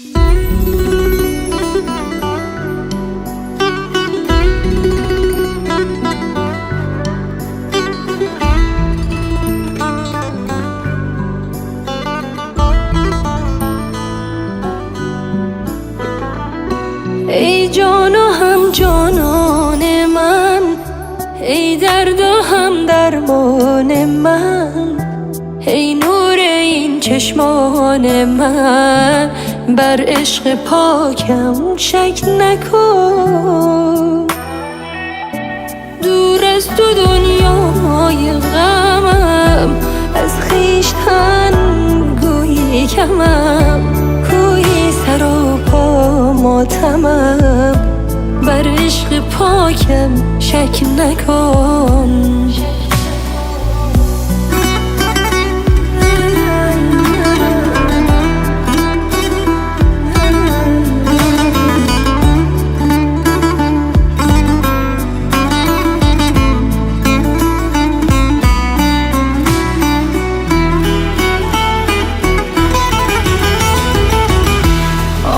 ای جان و هم جانان من، ای درد و هم درمان من، ای نور این چشمان من، بر عشق پاکم شک نکن. دور از تو دنیای غمم، از خویشتن گویی کمم، کوهی سر و پا ماتمم، بر عشق پاکم شک نکن.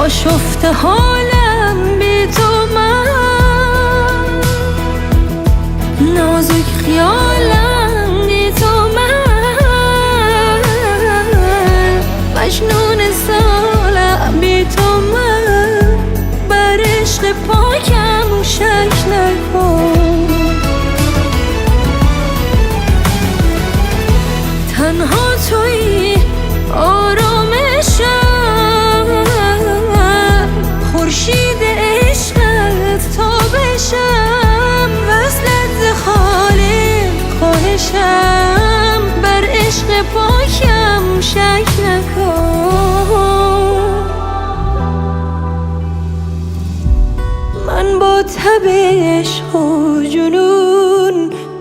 آشفته حالم بی تو من، نازک خیالم بی تو من، مجنون سالم بی تو من، بر عشق پاکم شک نکن. تنها تویی آرامشم، خورشید عشقت تا بشم، وصلت ز خالق خواهشم، بر عشق پاکم شک نکن. من با تب عشق و جنون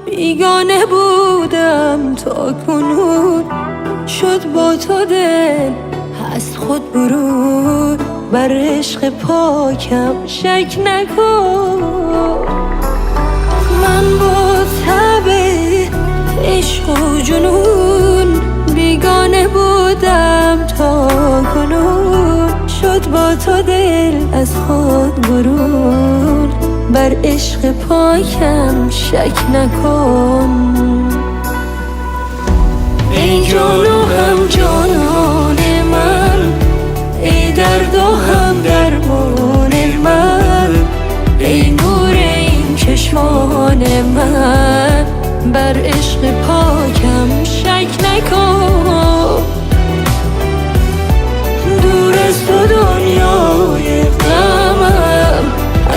بیگانه بودم تا کنون، شد با تو دل از خود برون، بر عشق پاکم شک نکن. من با تب عشق و جنون بیگانه بودم تا کنون، شد با تو دل از خود برون، بر عشق پاکم شک نکن. ای جان و هم جانان من، ای درد و هم درمان من، ای نور این چشمان من، بر عشق پاکم شک نکن. دور از تو دنیای غمم،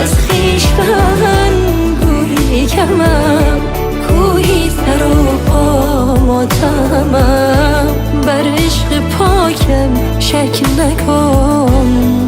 از خویشتن گویی کمم، کوهی سر و پا ماتمم، بر عشق پاکم شک نکن.